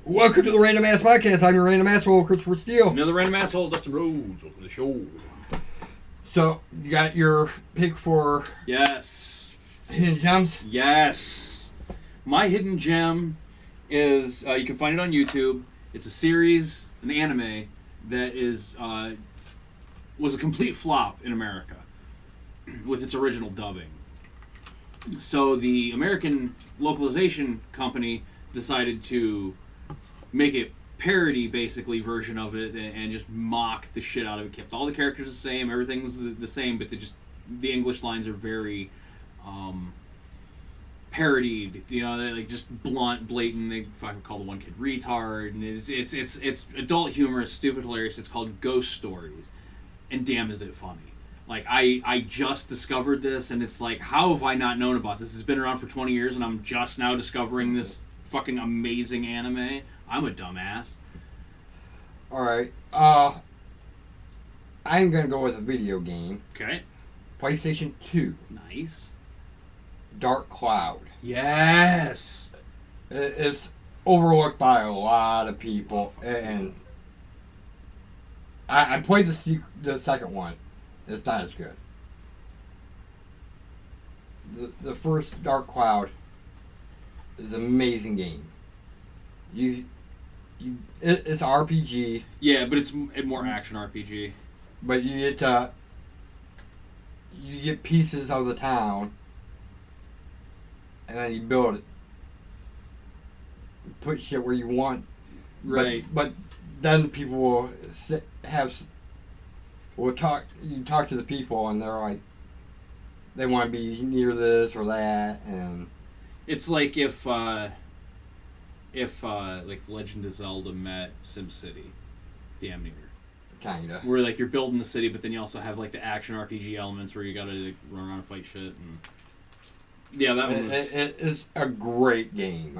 Welcome to the Random Ass Podcast. I'm your random asshole, Christopher Steele. Another random asshole, Dustin Rhodes. Welcome to the show. So, you got your pick for Yes. Hidden Gems? Yes. My hidden gem is, you can find it on YouTube. It's a series, an anime, that is was a complete flop in America with its original dubbing. So the American localization company decided to make a parody, basically, version of it and just mock the shit out of it. Kept all the characters the same, everything's the same, but the English lines are very parodied. You know, they're like just blunt, blatant. They fucking call the one kid retard, and it's adult humor. It's stupid, hilarious. It's called Ghost Stories, and damn, is it funny. Like, I just discovered this, and it's like, how have I not known about this? It's been around for 20 years, and I'm just now discovering this fucking amazing anime. I'm a dumbass. Alright, I'm gonna go with a video game. Okay. PlayStation 2. Nice. Dark Cloud. Yes! It's overlooked by a lot of people, and I played the second one. It's not as good. The first Dark Cloud is an amazing game. It's an RPG. Yeah, but it's more action RPG. But you get pieces of the town, and then you build it. Put shit where you want. Right. But then people will you talk to the people, and they're like, they want to be near this or that, and it's like if like Legend of Zelda met SimCity, damn near. Kinda. Where like you're building the city, but then you also have like the action RPG elements where you gotta like, run around and fight shit. And yeah, that one was. It is a great game.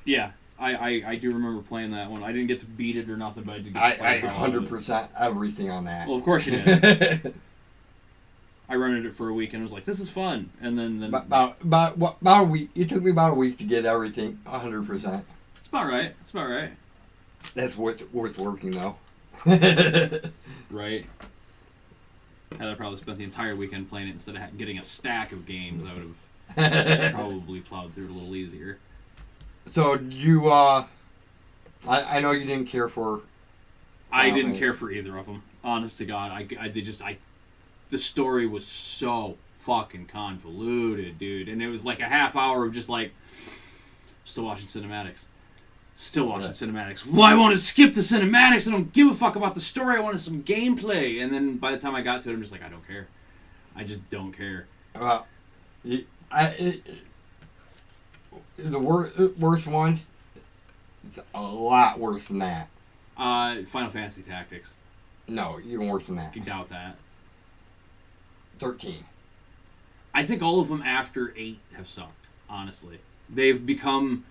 Yeah. I do remember playing that one. I didn't get to beat it or nothing, but I did get to play I it. 100% everything on that. Well, of course you did. I rented it for a week and was like, this is fun. And then about a week. It took me about a week to get everything 100%. It's about right. It's about right. That's worth working, though. Right. Had I probably spent the entire weekend playing it instead of getting a stack of games, I would have probably plowed through it a little easier. So, you, I know you didn't care for... I didn't care for either of them. Honest to God. The story was so fucking convoluted, dude. And it was like a half hour of just like, still watching cinematics. Still watching cinematics. Well, I want to skip the cinematics. I don't give a fuck about the story. I wanted some gameplay. And then by the time I got to it, I'm just like, I don't care. I just don't care. The worst one, it's a lot worse than that. Final Fantasy Tactics. No, even worse than that. I can doubt that. 13. I think all of them after 8 have sucked, honestly. They've become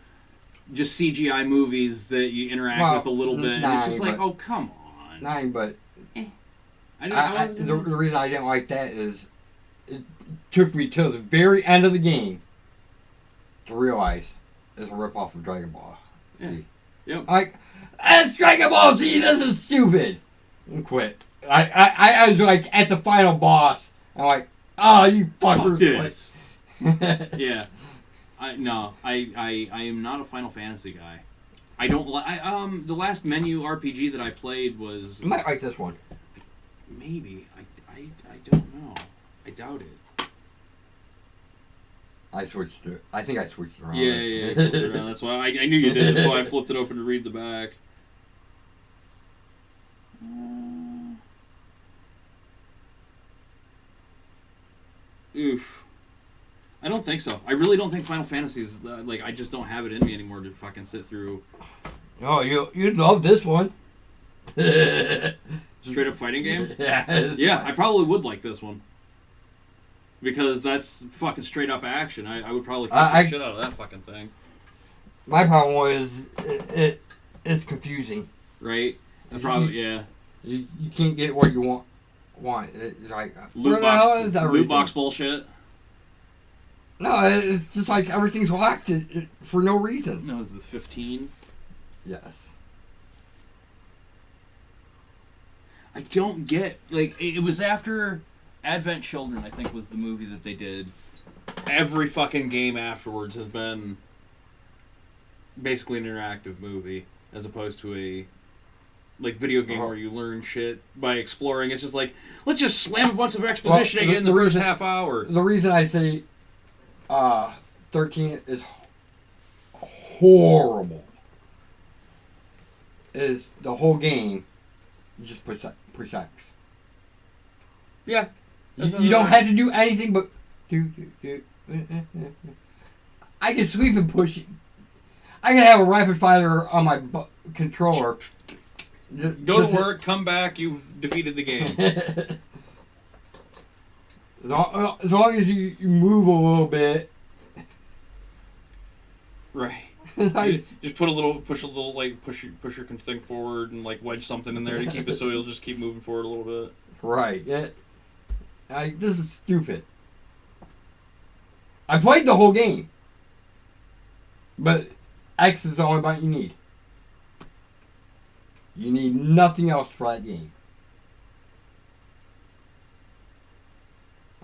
just CGI movies that you interact with a little bit. And it's just like, oh, come on. 9, but... The reason I didn't like that is it took me till the very end of the game to realize it's a ripoff of Dragon Ball. Yeah. Yep. Like, that's Dragon Ball Z, this is stupid! And quit. I was like, at the final boss, I'm like, oh, you fucker. Fuck this. Yeah. I am not a Final Fantasy guy. I don't like... the last menu RPG that I played was... You might like this one. Maybe. I don't know. I doubt it. I switched it. I think I switched it around. Yeah. Flipped it around. That's why I knew you did. That's why I flipped it open to read the back. Oof. I don't think so. I really don't think Final Fantasy is like. I just don't have it in me anymore to fucking sit through. Oh, you'd love this one. Straight up fighting game. Yeah, I probably would like this one. Because that's fucking straight up action. I would probably kick the shit out of that fucking thing. My problem was it's confusing. Right? Yeah. You can't get what you want. It's like loot box bullshit. No, it's just like everything's locked for no reason. No, this is 15. Yes. I don't get, like, it was after Advent Children, I think, was the movie that they did. Every fucking game afterwards has been basically an interactive movie, as opposed to a, like, video game where you learn shit by exploring. It's just like, let's just slam a bunch of exposition in the first half hour. The reason I say 13 is horrible is the whole game you just push X. Yeah. You don't have to do anything but do. I can sweep and push. I can have a rapid fire on my controller. Go to work, come back, you've defeated the game. As long as you move a little bit. Right. Just push your thing forward and like wedge something in there to keep it so it'll just keep moving forward a little bit. Right. This is stupid. I played the whole game, but X is the only button you need. You need nothing else for that game.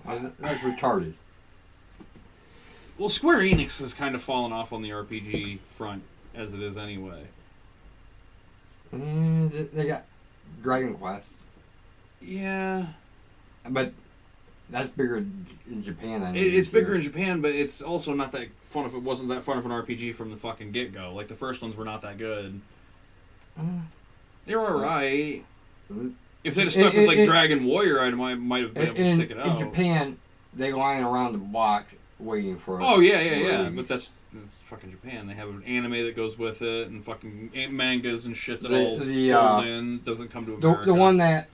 That's retarded. Well, Square Enix has kind of fallen off on the RPG front as it is anyway. They got Dragon Quest. Yeah. But that's bigger in Japan than it's bigger in Japan, but it's also not that fun if it wasn't that fun of an RPG from the fucking get-go. Like, the first ones were not that good. They were alright. If they'd have stuck with, like, Dragon Warrior, I might have been able to stick it out. In Japan, they line around the block waiting for it. Oh, yeah. But that's fucking Japan. They have an anime that goes with it, and fucking mangas and shit that fold in. Doesn't come to America. The one that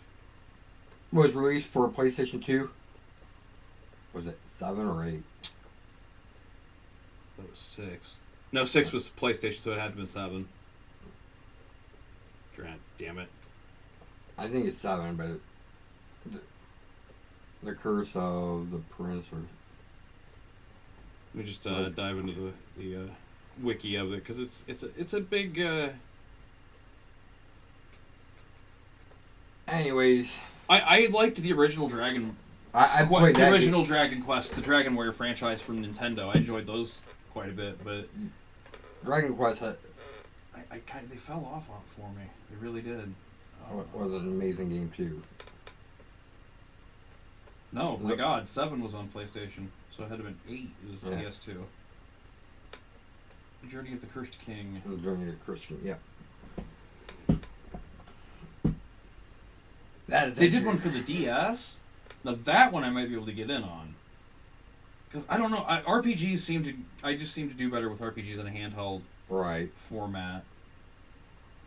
was released for PlayStation 2, was it 7 or 8? That was 6. No, 6 was PlayStation, so it had to have been 7. Damn it. I think it's 7, but the Curse of the Prince or... Let me just dive into the wiki of it, because it's a big... Anyways... I liked the original Dragon... I played the original Dragon Quest, the Dragon Warrior franchise from Nintendo. I enjoyed those quite a bit, but... Dragon Quest had... they fell off for me. They really did. Was an amazing game too. No, my God, 7 was on PlayStation, so it had to have been 8. It was the PS2. The Journey of the Cursed King. The Journey of the Cursed King, yeah. They did one for the DS. Now that one I might be able to get in on. Because I don't know, RPGs seem to do better with RPGs in a handheld format.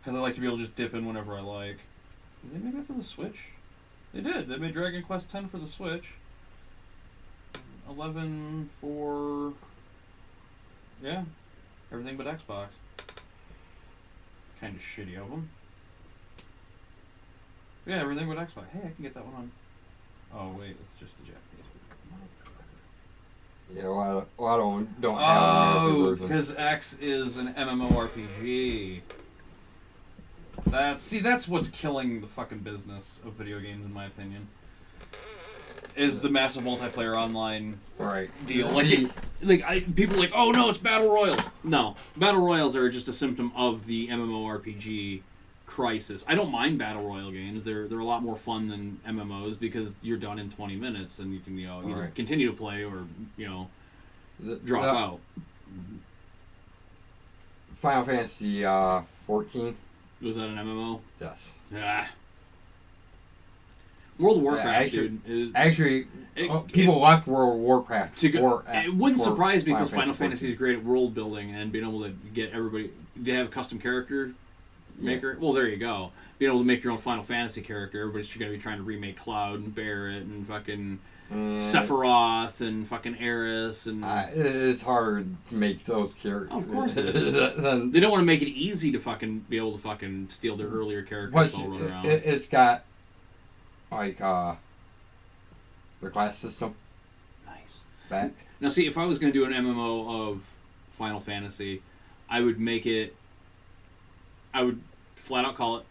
Because I like to be able to just dip in whenever I like. Did they make it for the Switch? They did. They made Dragon Quest X for the Switch. 11 for... Yeah. Everything but Xbox. Kind of shitty of them. Yeah, everything but Xbox. Hey, I can get that one on... Oh, wait. It's just the Japanese. Yeah, well, I don't have an American version. Because X is an MMORPG. That's what's killing the fucking business of video games, in my opinion. Is the massive multiplayer online deal. People are like, oh no, it's Battle Royals. No. Battle Royals are just a symptom of the MMORPG crisis. I don't mind Battle Royal games. They're a lot more fun than MMOs because you're done in 20 minutes and you can either continue to play or drop out. Final Fantasy 14. Was that an MMO? Yes. Yeah. World of Warcraft, dude. People left World of Warcraft it wouldn't surprise me because Final Fantasy is great at world building and being able to get everybody to have a custom character maker. Well, there you go. Being able to make your own Final Fantasy character. Everybody's going to be trying to remake Cloud and Barret and fucking Sephiroth and fucking Aerith and... it's hard to make those characters. Oh, of course it is. They don't want to make it easy to fucking be able to fucking steal their earlier characters all run around. It's got, like, the class system. Nice. That. Now, see, if I was going to do an MMO of Final Fantasy, I would make it. I would flat out call it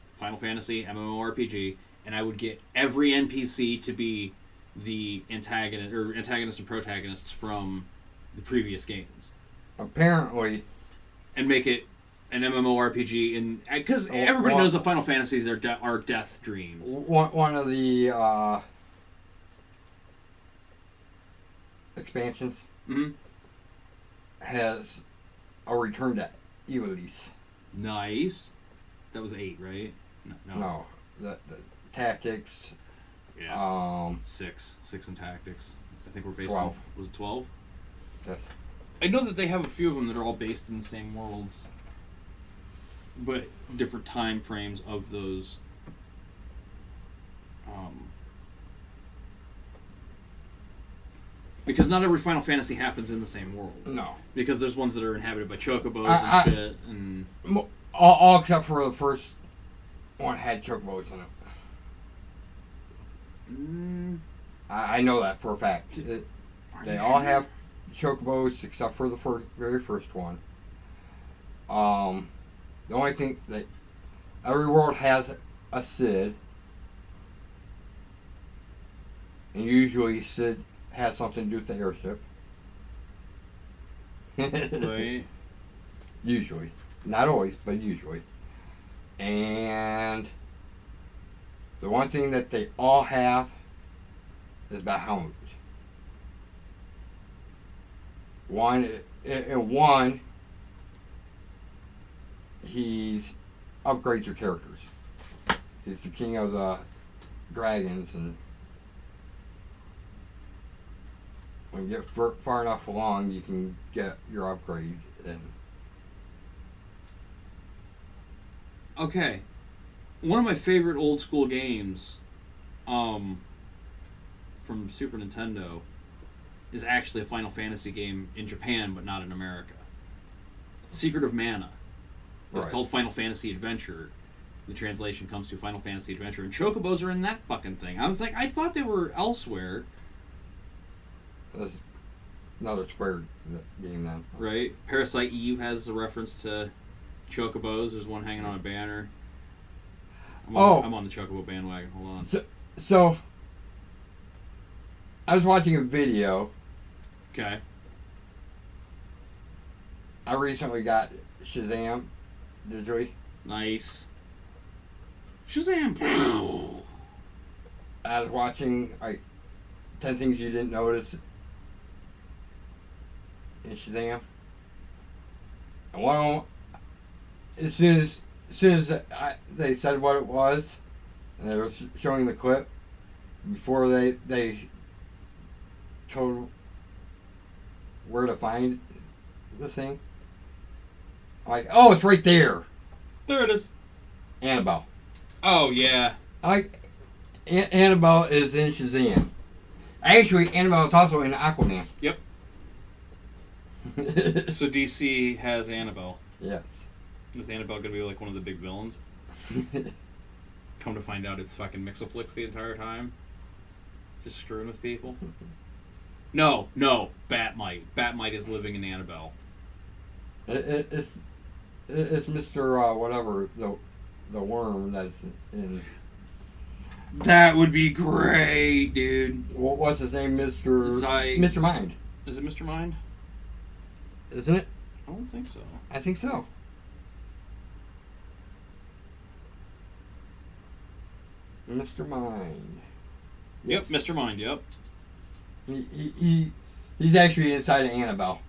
Final Fantasy MMORPG, and I would get every NPC to be the antagonists and protagonists from the previous games. Apparently. And make it an MMORPG, and because everybody knows the Final Fantasies are death dreams. One of the expansions has a return to Elise. Nice. That was 8, right? No. The tactics. Yeah. 6 in tactics. I think we're based 12. on. Was it 12? Yes. I know that they have a few of them that are all based in the same worlds, but different time frames of those. Because not every Final Fantasy happens in the same world. No. Because there's ones that are inhabited by chocobos and shit. And all except for the first one had chocobos in it. I know that for a fact. They all have chocobos except for the very first one. The only thing that every world has a Cid, and usually Cid has something to do with the airship. Right. Usually, not always, but usually. And the one thing that they all have is Bahamut. One, he's upgrades your characters. He's the king of the dragons, and when you get far enough along, you can get your upgrade. And okay, one of my favorite old school games, from Super Nintendo, is actually a Final Fantasy game in Japan, but not in America. Secret of Mana. It's called Final Fantasy Adventure. The translation comes to Final Fantasy Adventure, and chocobos are in that fucking thing. I was like, I thought they were elsewhere. That's another Square game then. Right? Parasite Eve has a reference to chocobos. There's one hanging on a banner. I'm on the chocobo bandwagon. Hold on. So I was watching a video. Okay. I recently got Shazam digitally. Nice. Shazam! I was watching 10 Things You Didn't Notice in Shazam. And one of them, as soon as they said what it was, and they were showing the clip, before they told where to find the thing, I'm like, oh, it's right there. There it is. Annabelle. Oh, yeah. Annabelle is in Shazam. Actually, Annabelle is also in Aquaman. Yep. So DC has Annabelle. Yes. Is Annabelle going to be like one of the big villains? Come to find out it's fucking Mixoplex the entire time. Just screwing with people. No, Batmite. Batmite is living in Annabelle. It's Mr. Whatever, the worm that's in... That would be great, dude. What's his name? Mr. Mind. Is it Mr. Mind? Isn't it? I don't think so. I think so. Mr. Mind. Yes. Yep, Mr. Mind, yep. He's actually inside of Annabelle.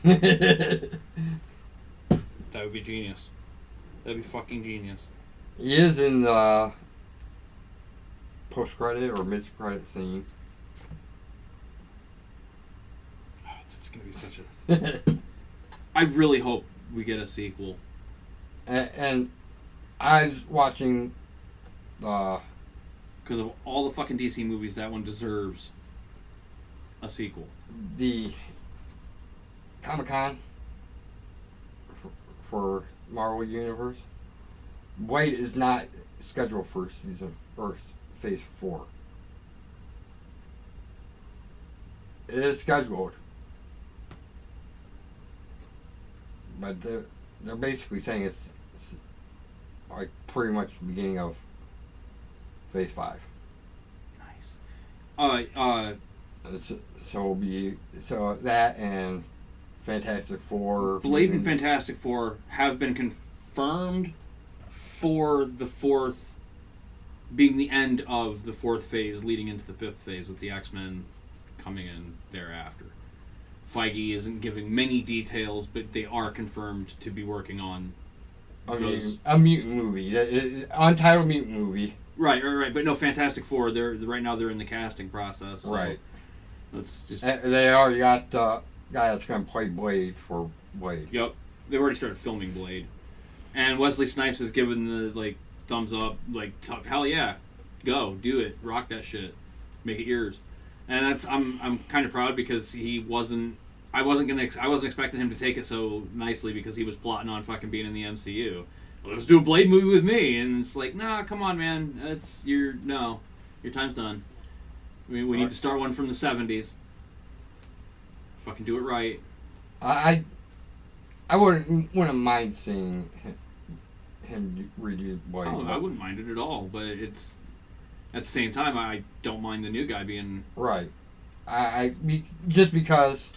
That would be genius. That'd be fucking genius. He is in the post-credit or mid-credit scene. Oh, that's going to be such a... I really hope we get a sequel. And I was watching... Because of all the fucking DC movies, that one deserves a sequel. The Comic-Con for Marvel Universe. White is not scheduled for season or phase 4. it is scheduled. But they're basically saying it's like pretty much the beginning of Phase 5. Nice. So it'll be that and Fantastic Four. Blade and Fantastic Four have been confirmed for the fourth, being the end of the fourth phase, leading into the fifth phase with the X-Men coming in thereafter. Feige isn't giving many details, but they are confirmed to be working on a mutant movie, untitled mutant movie. Right. But no, Fantastic Four. Right now they're in the casting process. So right. Let's just. They already got the guy that's going to play Blade for Blade. Yep, they've already started filming Blade, and Wesley Snipes has given the thumbs up. Hell yeah, go do it, rock that shit, make it yours. And I'm kind of proud because he wasn't. I wasn't expecting him to take it so nicely because he was plotting on fucking being in the MCU. Well, let's do a Blade movie with me, and it's like, nah, come on, man. Your time's done. We need to start one from the 70s. Fucking do it right. I wouldn't mind seeing him redo Blade. Oh, I wouldn't mind it at all, but it's at the same time I don't mind the new guy being right. Just because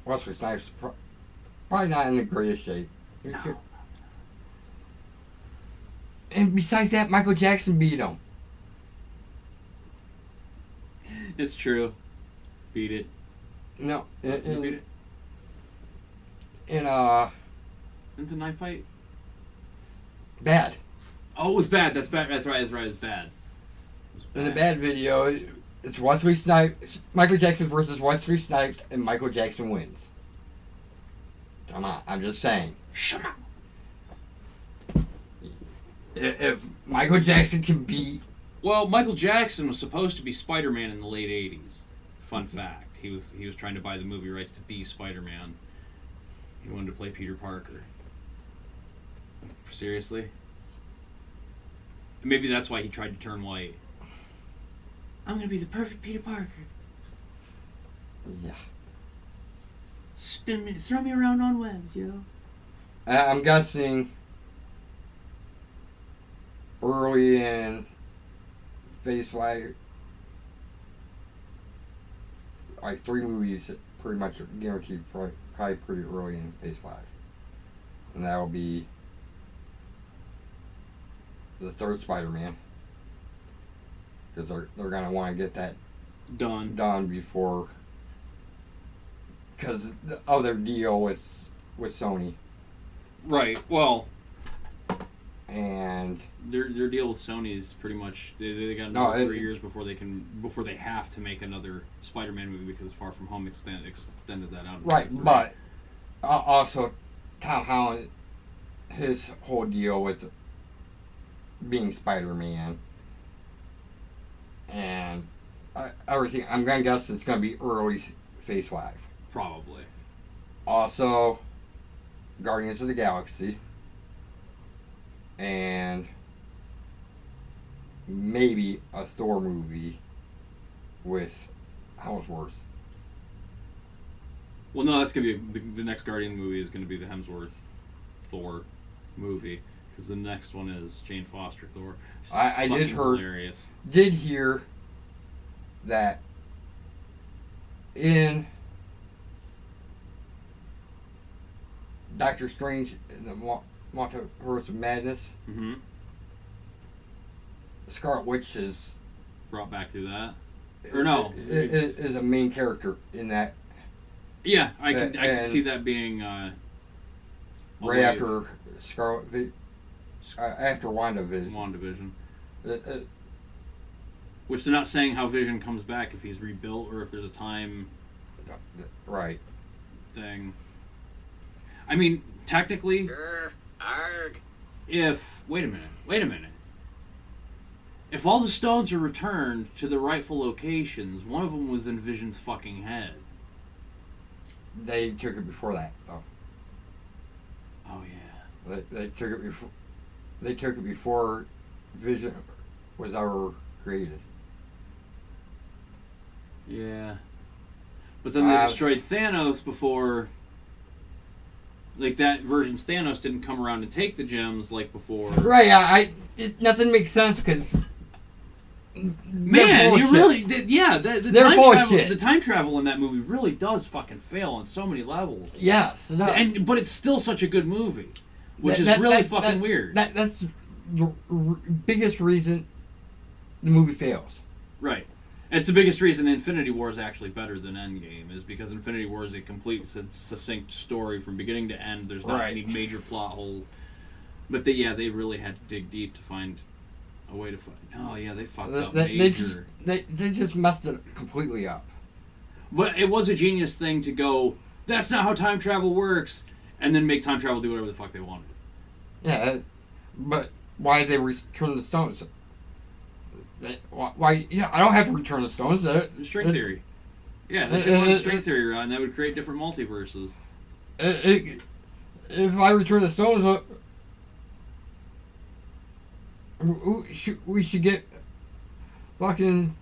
Wesley Snipes probably not in the greatest shape. No. And besides that, Michael Jackson beat him. It's true. Beat it. No. Beat it. In Isn't the knife fight bad. Oh, it was bad. That's bad. That's right. It was bad. In the bad video, it's Wesley Snipes, Michael Jackson versus Wesley Snipes, and Michael Jackson wins. Come on, I'm just saying. Shut up. If Michael Jackson can beat... Well, Michael Jackson was supposed to be Spider-Man in the late 80s. Fun fact. He was trying to buy the movie rights to be Spider-Man. He wanted to play Peter Parker. Seriously? Maybe that's why he tried to turn white. I'm going to be the perfect Peter Parker. Yeah. Spin me, throw me around on webs, yo. I'm guessing early in Phase 5, like 3 movies pretty much guaranteed probably pretty early in Phase 5. And that will be the third Spider-Man. Because they're going to want to get that done before... Because of their deal with Sony. Right, well... And... Their deal with Sony is pretty much... They got another 3 years before they have to make another Spider-Man movie because Far From Home extended that out. Right, but also Tom Holland, his whole deal with being Spider-Man and everything, I'm going to guess it's going to be early Phase 5. Probably. Also, Guardians of the Galaxy. And maybe a Thor movie with Hemsworth. Well, no, that's going to be... The next Guardian movie is going to be the Hemsworth Thor movie. Because the next one is Jane Foster Thor. I did hear that in Doctor Strange in the Multiverse of Madness, Scarlet Witch is brought back through that, or no, is a main character in that. Yeah, I can see that being right after after WandaVision. Which they're not saying how Vision comes back, if he's rebuilt or if there's a time right thing. I mean, technically, if wait a minute. If all the stones are returned to the rightful locations, one of them was in Vision's fucking head. They took it before that, though. Oh yeah. They took it before. They took it before Vision was ever created. Yeah, But then they destroyed Thanos before. Like, that version's Thanos didn't come around and take the gems like before. Right, nothing makes sense because... Man, you really... The time travel in that movie really does fucking fail on so many levels. Yes, it does. But it's still such a good movie, which is really fucking weird. That's the biggest reason the movie fails. Right. It's the biggest reason Infinity War is actually better than Endgame, is because Infinity War is a complete, succinct story from beginning to end. There's not any major plot holes. But they really had to dig deep to find a way to find... Oh, yeah, they fucked up major. They just messed it completely up. But it was a genius thing to go, that's not how time travel works, and then make time travel do whatever the fuck they wanted. Yeah, but why did they return the stones? Why? Yeah, I don't have to return the stones. String theory. Yeah, they should have the string theory around, and that would create different multiverses. If I return the stones, we should get fucking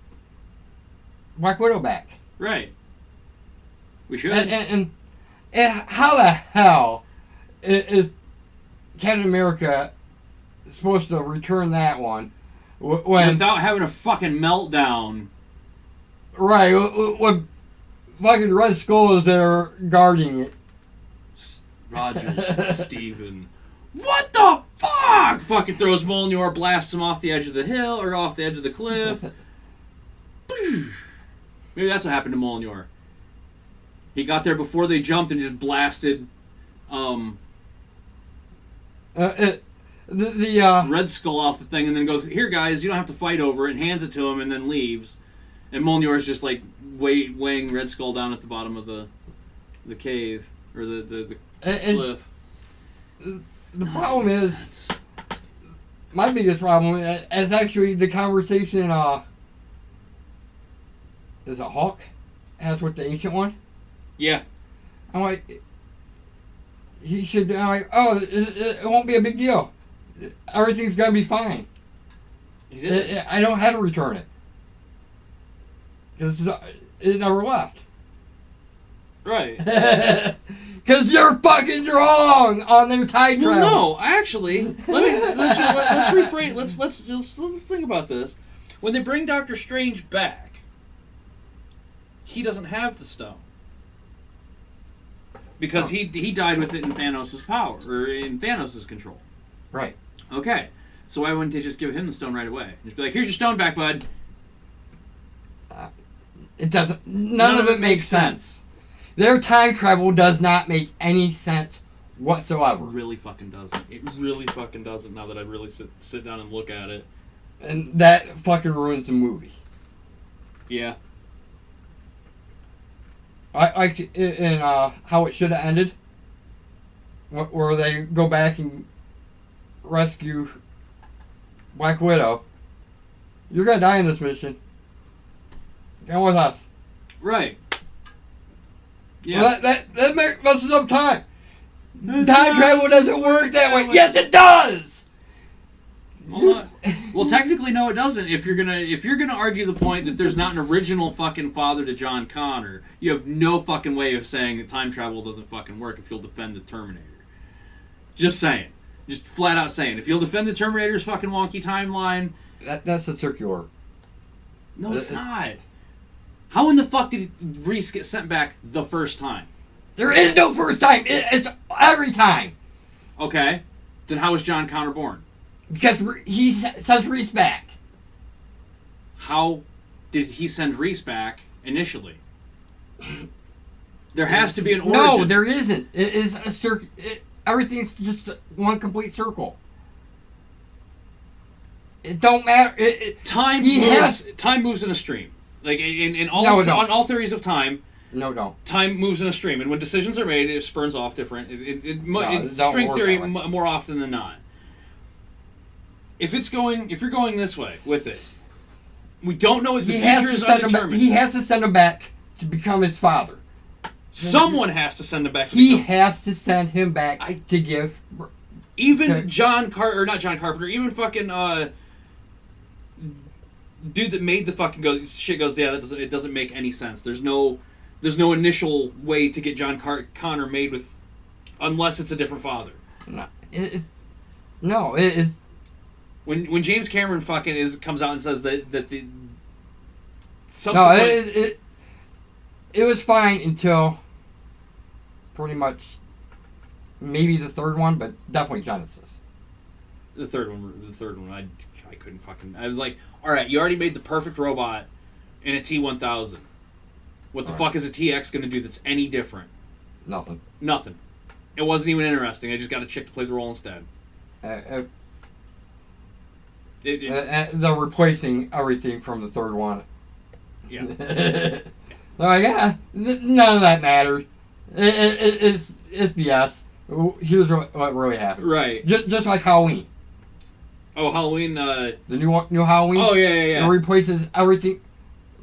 Black Widow back. Right. We should. And how the hell is Captain America supposed to return that one? Without having a fucking meltdown. Right, when fucking Red Skull is there guarding it. Rogers, Steven. What the fuck? Fucking throws Mjolnir, blasts him off the edge of the hill, or off the edge of the cliff. Maybe that's what happened to Mjolnir. He got there before they jumped and just blasted Red Skull off the thing, and then goes, here guys, you don't have to fight over it, and hands it to him, and then leaves. And Mjolnir's just like weighing Red Skull down at the bottom of the cave, or the cliff. The problem is, my biggest problem is actually the conversation is it Hulk has with the Ancient One? Yeah. I'm like, he should be like, it won't be a big deal. Everything's gonna be fine. I don't have to return it. Because it never left. Right. Because you're fucking wrong on their time travel. Well, no, actually, let's rephrase. Let's think about this. When they bring Doctor Strange back, he doesn't have the stone because he died with it in Thanos' power, or in Thanos' control. Right. Okay. So why wouldn't they just give him the stone right away? Just be like, here's your stone back, bud. It doesn't. None of it makes sense. Their time travel does not make any sense whatsoever. It really fucking doesn't. It really fucking doesn't. Now that I really sit down and look at it, and that fucking ruins the movie. Yeah. In how it should have ended, where they go back and rescue Black Widow. You're gonna die in this mission. Come with us. Right. Yeah. Well, that messes up time. Time travel doesn't work that way. Yes, it does. Well, technically, no, it doesn't. If you're gonna argue the point that there's not an original fucking father to John Connor, you have no fucking way of saying that time travel doesn't fucking work if you'll defend the Terminator. Just saying. Just flat out saying. If you'll defend the Terminator's fucking wonky timeline... That's a circular. No, it's not. How in the fuck did Reese get sent back the first time? There is no first time. It's every time. Okay. Then how was John Connor born? Because he sends Reese back. How did he send Reese back initially? There has to be an origin. No, there isn't. It is a circle. Everything's just one complete circle. It don't matter. Time moves in a stream. Like in all on all theories of time. No, don't. Time moves in a stream, and when decisions are made, it spurns off different. String theory more often than not. If you're going this way with it, we don't know if the future is undetermined. He has to send him back to become his father. Someone has to send him back. He has to send him back to give. Even not John Carpenter, even fucking dude that made the fucking shit goes, yeah, it doesn't make any sense. There's no There's no initial way to get John Connor made with, unless it's a different father. No, it When James Cameron fucking comes out and says that the subsequent... it was fine until pretty much maybe the third one, but definitely Genesis. The third one, I couldn't fucking... I was like, all right, you already made the perfect robot in a T-1000. What the fuck is a TX going to do that's any different? Nothing. It wasn't even interesting. I just got a chick to play the role instead. They're replacing everything from the third one. Yeah. They're like, none of that matters. It's BS. Here's what really happened. Right. Just like Halloween. Oh, Halloween. The new Halloween. Oh yeah. It replaces everything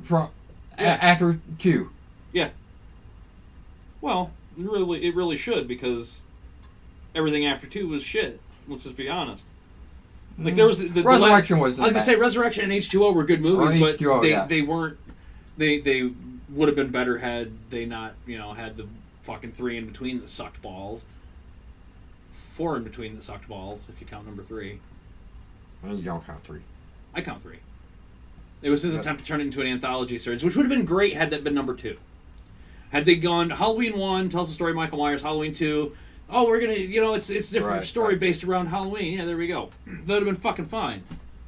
from after 2. Yeah. Well, it really should, because everything after 2 was shit. Let's just be honest. Like there was Resurrection was. I was gonna say Resurrection and H2O were good movies, but H2O, they weren't. They would have been better had they not had the fucking 3 in between that sucked balls. 4 in between that sucked balls, if you count number 3. You don't count 3. I count 3. It was his attempt to turn it into an anthology series, which would have been great had that been number 2. Had they gone Halloween 1 tells the story of Michael Myers, Halloween 2, we're gonna it's a different story based around Halloween. Yeah, there we go. That would have been fucking fine.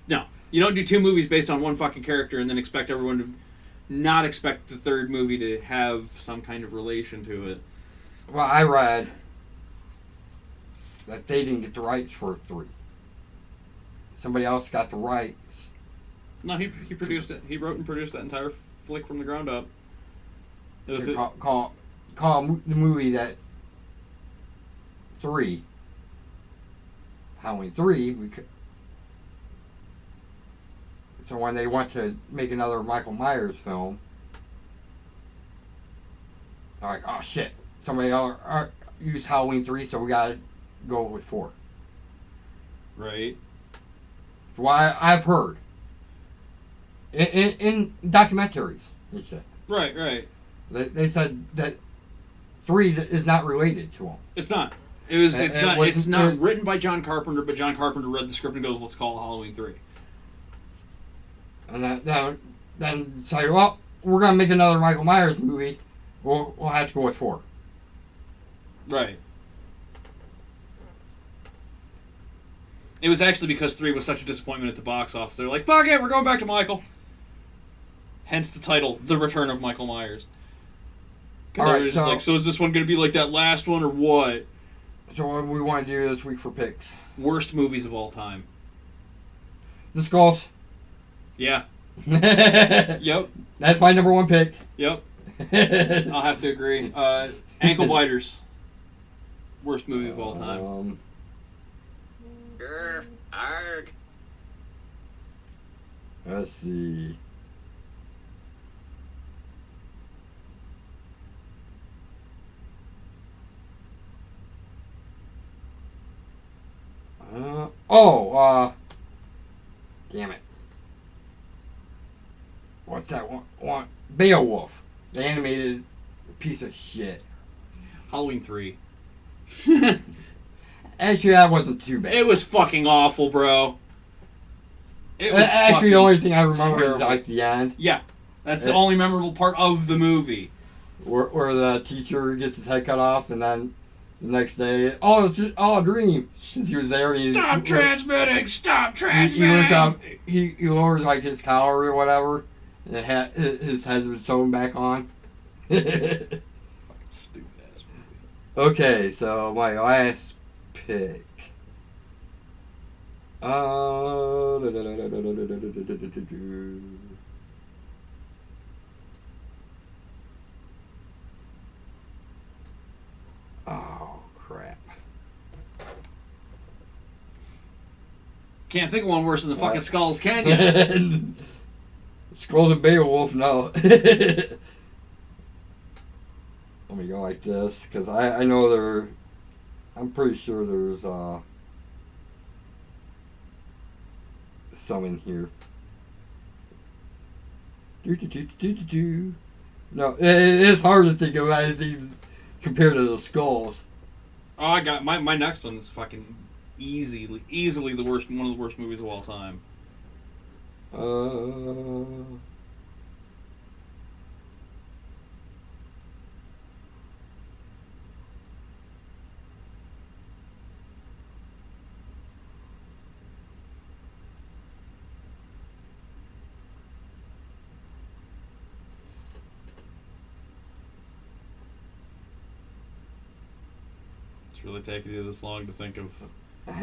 No, you don't do 2 movies based on one fucking character and then expect everyone to not expect the third movie to have some kind of relation to it. Well, I read that they didn't get the rights for 3. Somebody else got the rights. No, he produced it. He wrote and produced that entire flick from the ground up. Call the movie that 3. Halloween 3. So when they want to make another Michael Myers film, they're like, oh shit, somebody else used Halloween 3, so we gotta go with 4. Right. So I've heard in documentaries and shit. Right. They said that 3 is not related to them. It's not. It's not written by John Carpenter, but John Carpenter read the script and goes, let's call it Halloween 3. And then say, well, we're gonna make another Michael Myers movie. We'll have to go with 4. Right. It was actually because 3 was such a disappointment at the box office. They're like, fuck it, we're going back to Michael. Hence the title, The Return of Michael Myers. Alright, so is this one going to be like that last one, or what? So what we want to do this week for picks? Worst movies of all time. The Skulls. Yeah. Yep. That's my number 1 pick. Yep. I'll have to agree. Ankle Biters. Worst movie of all time. Arg. Let's see. Damn it. What's that one? Beowulf. The animated piece of shit. Halloween 3. Actually, that wasn't too bad. It was fucking awful, bro. It was actually the only thing I remember is like the end. Yeah. That's the only memorable part of the movie. Where the teacher gets his head cut off, and then the next day, it's just all a dream. He was there. Stop transmitting! He looks up. He lowers like his collar or whatever, and his head was sewn back on. Fucking stupid ass movie. Okay, so my last pick. Oh, crap. Can't think of one worse than the fucking Skulls, can you? Skulls and Beowulf, no. Let me go like this, because I know I'm pretty sure there's some in here. No, it's hard to think of anything compared to the skulls. Oh, I got my next one is fucking easily the worst, one of the worst movies of all time. It's really taking you this long to think of.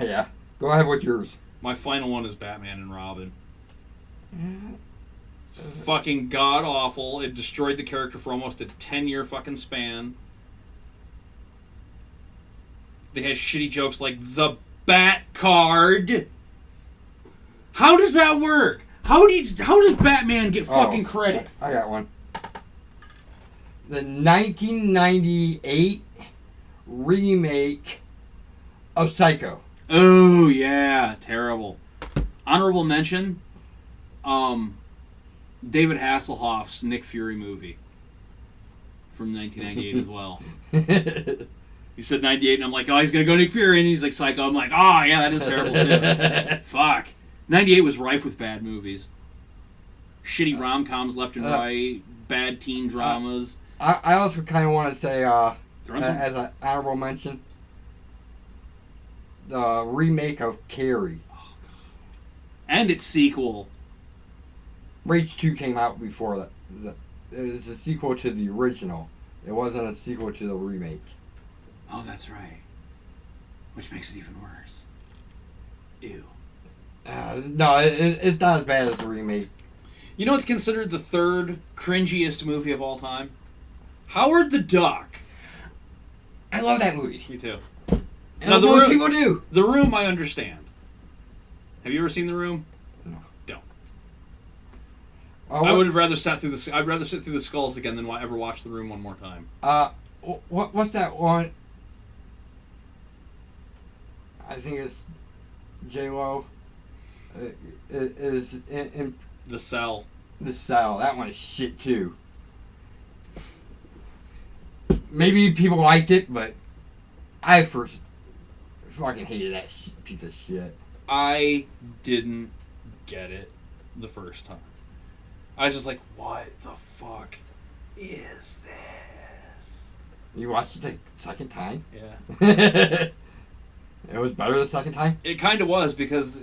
Yeah. Go ahead with yours. My final one is Batman and Robin. Fucking god awful. It destroyed the character for almost a 10-year fucking span. They had shitty jokes like the Bat card. How does that work? How does Batman get fucking credit? I got one. The 1998 remake of Psycho. Oh yeah, terrible. Honorable mention, David Hasselhoff's Nick Fury movie from 1998 as well. He said 98, and I'm like, oh, he's gonna go Nick Fury, and he's like Psycho. I'm like, oh yeah, that is terrible too. Fuck. 98 was rife with bad movies, shitty rom-coms left and right, bad teen dramas. I also kind of want to say, as an honorable mention, the remake of Carrie. Oh, God. And its sequel. Rage 2 came out before that. It was a sequel to the original. It wasn't a sequel to the remake. Oh, that's right. Which makes it even worse. Ew. No, it's not as bad as the remake. You know what's considered the third cringiest movie of all time? Howard the Duck. I love that movie. Me too. And now, most people do. The Room, I understand. Have you ever seen The Room? No. Don't. I would have rather sat through the. I'd rather sit through the Skulls again than ever watch The Room one more time. What's that one? I think it's J-Lo. Is in The Cell. The Cell. That one is shit too. Maybe people liked it, but I first fucking hated that piece of shit. I didn't get it the first time. I was just like, what the fuck is this? You watched it the second time? Yeah. It was better the second time? It kind of was, because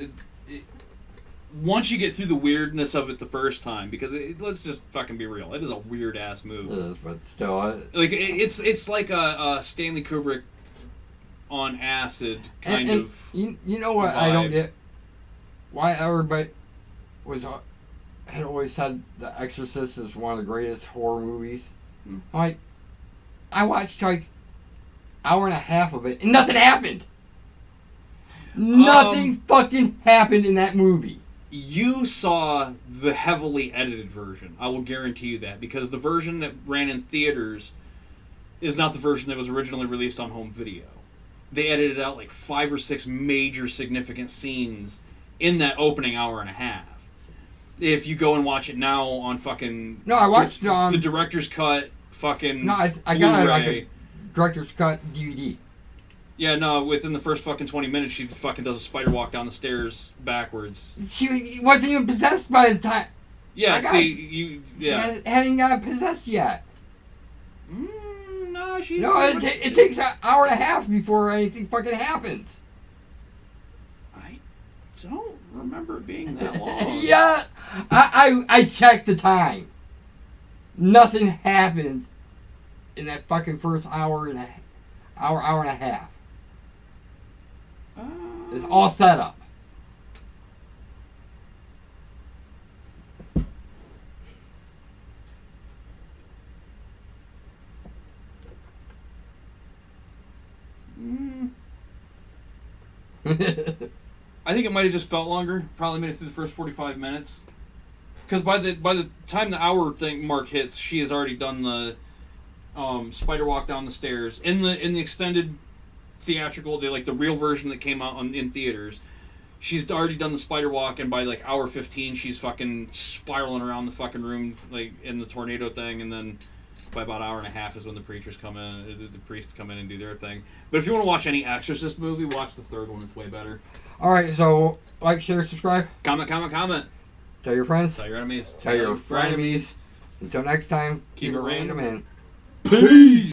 once you get through the weirdness of it the first time, because let's just fucking be real, it is a weird ass movie. It is, but still, like it's like a Stanley Kubrick on acid kind of. You know what vibe. I don't get? Why everybody had always said The Exorcist is one of the greatest horror movies. Like, I watched like hour and a half of it and nothing happened. Nothing fucking happened in that movie. You saw the heavily edited version. I will guarantee you that, because the version that ran in theaters is not the version that was originally released on home video. They edited out like 5 or 6 major significant scenes in that opening hour and a half. If you go and watch it now on fucking... No, I watched the director's cut fucking No, I got it like a director's cut DVD. Yeah, no, within the first fucking 20 minutes, she fucking does a spider walk down the stairs backwards. She wasn't even possessed by the time. Yeah, She hadn't got possessed yet. No, she... No, it takes an hour and a half before anything fucking happens. I don't remember it being that long. Yeah, I checked the time. Nothing happened in that fucking first hour and a half. It's all set up. I think it might have just felt longer. Probably made it through the first 45 minutes. Because by the time the hour thing mark hits, she has already done the spider walk down the stairs. In the extended theatrical, the real version that came out in theaters, she's already done the spider walk, and by like hour 15, she's fucking spiraling around the fucking room like in the tornado thing, and then by about an hour and a half is when the preachers come in, the priests come in and do their thing. But if you want to watch any Exorcist movie, watch the third one. It's way better. All right, so like, share, subscribe. Comment. Tell your friends. Tell your enemies. Tell your frenemies. Until next time, Keep it random. in. Peace.